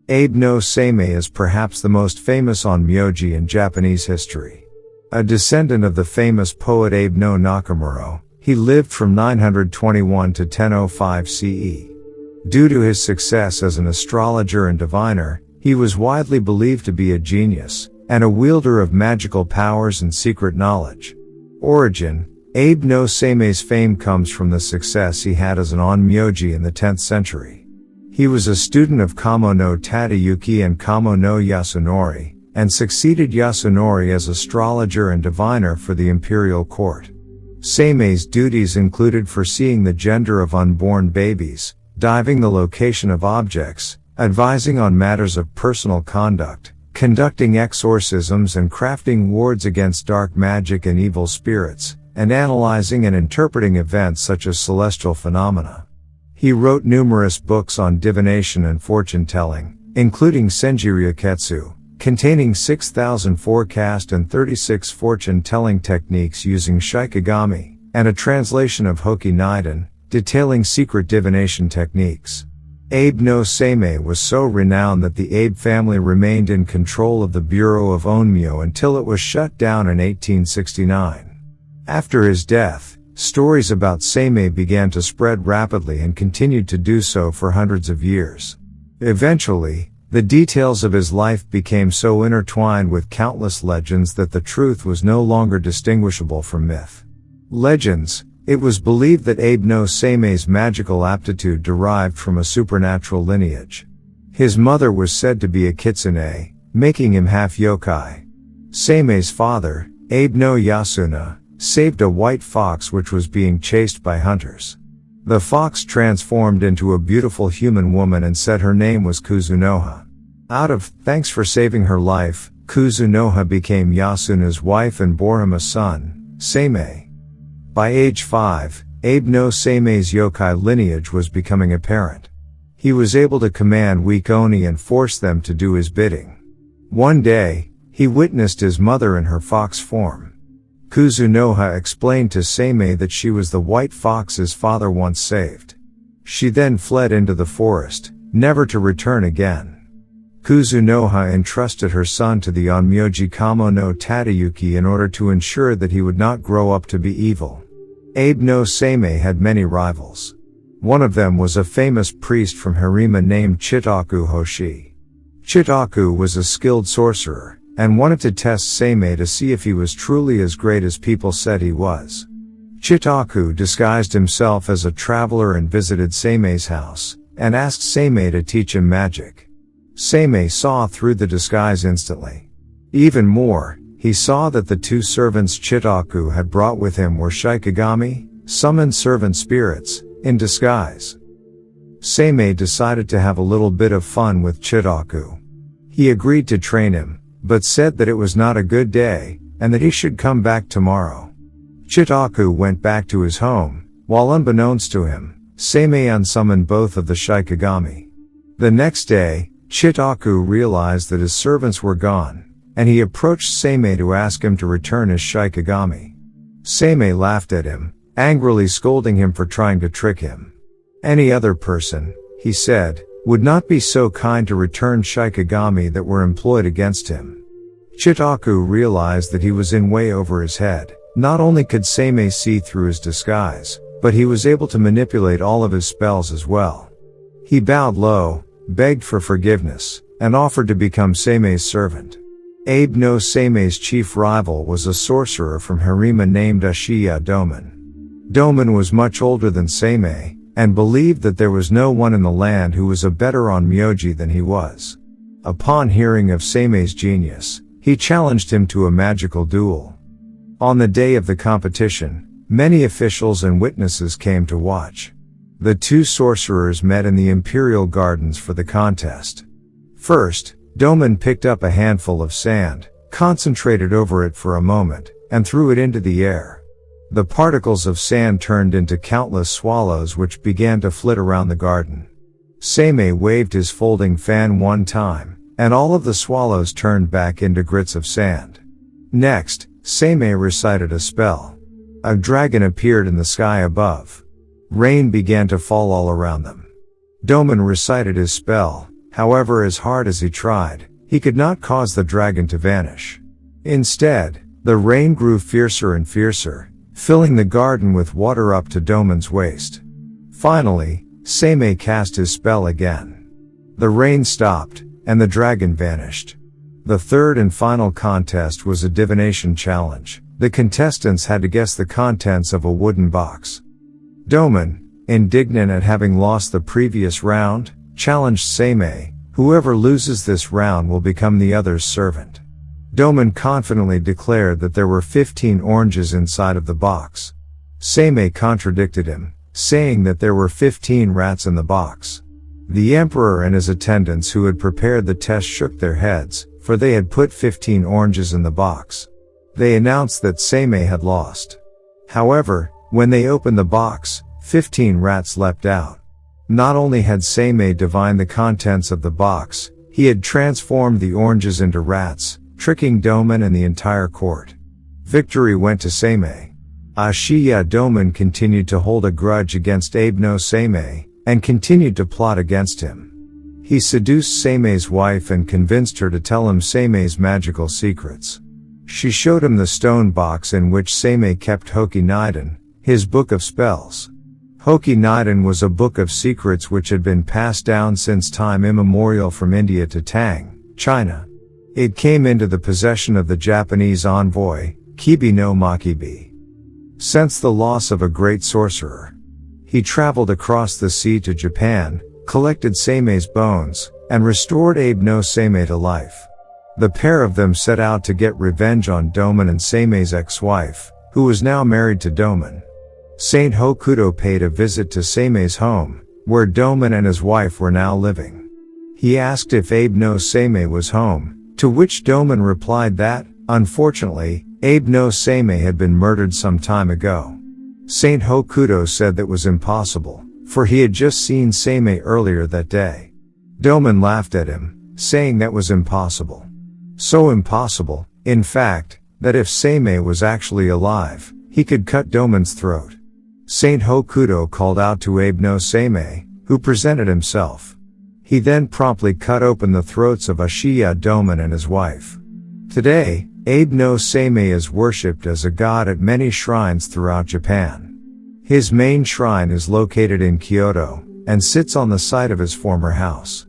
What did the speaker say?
Abe no Seimei is perhaps the most famous onmyoji in Japanese history. A descendant of the famous poet Abe no Nakamaro, he lived from 921 to 1005 CE. Due to his success as an astrologer and diviner, he was widely believed to be a genius, and a wielder of magical powers and secret knowledge. Origin: Abe no Seimei's fame comes from the success he had as an onmyoji in the 10th century. He was a student of Kamo no Tadayuki and Kamo no Yasunori, and succeeded Yasunori as astrologer and diviner for the imperial court. Seimei's duties included foreseeing the gender of unborn babies, diving the location of objects, advising on matters of personal conduct, conducting exorcisms and crafting wards against dark magic and evil spirits, and analyzing and interpreting events such as celestial phenomena. He wrote numerous books on divination and fortune-telling, including Senji Ryuketsu, containing 6,000 forecast and 36 fortune-telling techniques using shikigami, and a translation of Hoki Nidan, detailing secret divination techniques. Abe no Seimei was so renowned that the Abe family remained in control of the Bureau of Onmyo until it was shut down in 1869. After his death, stories about Seimei began to spread rapidly and continued to do so for hundreds of years. Eventually, the details of his life became so intertwined with countless legends that the truth was no longer distinguishable from myth. Legends: it was believed that Abe no Seimei's magical aptitude derived from a supernatural lineage. His mother was said to be a kitsune, making him half yokai. Seimei's father, Abe no Yasuna, saved a white fox which was being chased by hunters. The fox transformed into a beautiful human woman and said her name was Kuzunoha. Out of thanks for saving her life, Kuzunoha became Yasuna's wife and bore him a son, Seimei. By age 5, Abe no Seimei's yokai lineage was becoming apparent. He was able to command weak oni and force them to do his bidding. One day, he witnessed his mother in her fox form. Kuzunoha explained to Seimei that she was the white fox his father once saved. She then fled into the forest, never to return again. Kuzunoha entrusted her son to the onmyoji Kamo no Tadayuki in order to ensure that he would not grow up to be evil. Abe no Seimei had many rivals. One of them was a famous priest from Harima named Chitaku Hoshi. Chitaku was a skilled sorcerer, and wanted to test Seimei to see if he was truly as great as people said he was. Chitaku disguised himself as a traveler and visited Seimei's house, and asked Seimei to teach him magic. Seimei saw through the disguise instantly. Even more, he saw that the two servants Chitaku had brought with him were shikigami, summoned servant spirits, in disguise. Seimei decided to have a little bit of fun with Chitaku. He agreed to train him, but said that it was not a good day, and that he should come back tomorrow. Chitaku went back to his home, while unbeknownst to him, Seimei unsummoned both of the shikigami. The next day, Chitaku realized that his servants were gone, and he approached Seimei to ask him to return his shikigami. Seimei laughed at him, angrily scolding him for trying to trick him. Any other person, he said, would not be so kind to return shikigami that were employed against him. Chitaku realized that he was in way over his head. Not only could Seimei see through his disguise, but he was able to manipulate all of his spells as well. He bowed low, begged for forgiveness, and offered to become Seimei's servant. Abe no Seimei's chief rival was a sorcerer from Harima named Ashiya Doman. Doman was much older than Seimei, and believed that there was no one in the land who was a better onmyoji than he was. Upon hearing of Seimei's genius, he challenged him to a magical duel. On the day of the competition, many officials and witnesses came to watch. The two sorcerers met in the imperial gardens for the contest. First, Doman picked up a handful of sand, concentrated over it for a moment, and threw it into the air. The particles of sand turned into countless swallows which began to flit around the garden. Seimei waved his folding fan one time, and all of the swallows turned back into grits of sand. Next, Seimei recited a spell. A dragon appeared in the sky above. Rain began to fall all around them. Doman recited his spell. However, as hard as he tried, he could not cause the dragon to vanish. Instead, the rain grew fiercer and fiercer, filling the garden with water up to Doman's waist. Finally, Seimei cast his spell again. The rain stopped, and the dragon vanished. The third and final contest was a divination challenge. The contestants had to guess the contents of a wooden box. Doman, indignant at having lost the previous round, challenged Seimei, "Whoever loses this round will become the other's servant." Doman confidently declared that there were 15 oranges inside of the box. Seimei contradicted him, saying that there were 15 rats in the box. The emperor and his attendants who had prepared the test shook their heads, for they had put 15 oranges in the box. They announced that Seimei had lost. However, when they opened the box, 15 rats leapt out. Not only had Seimei divined the contents of the box, he had transformed the oranges into rats, tricking Doman and the entire court. Victory went to Seimei. Ashiya Doman continued to hold a grudge against Abe no Seimei, and continued to plot against him. He seduced Seimei's wife and convinced her to tell him Seimei's magical secrets. She showed him the stone box in which Seimei kept Hoki Nidan, his book of spells. Hoki Nidan was a book of secrets which had been passed down since time immemorial from India to Tang, China. It came into the possession of the Japanese envoy, Kibi no Makibi. Since the loss of a great sorcerer, he traveled across the sea to Japan, collected Seimei's bones, and restored Abe no Seimei to life. The pair of them set out to get revenge on Doman and Seimei's ex-wife, who was now married to Doman. Saint Hokuto paid a visit to Seimei's home, where Doman and his wife were now living. He asked if Abe no Seimei was home, to which Doman replied that, unfortunately, Abe no Seimei had been murdered some time ago. Saint Hokuto said that was impossible, for he had just seen Seimei earlier that day. Doman laughed at him, saying that was impossible. So impossible, in fact, that if Seimei was actually alive, he could cut Doman's throat. Saint Hokuto called out to Abe no Seimei, who presented himself. He then promptly cut open the throats of Ashiya Doman and his wife. Today, Abe no Seimei is worshipped as a god at many shrines throughout Japan. His main shrine is located in Kyoto, and sits on the site of his former house.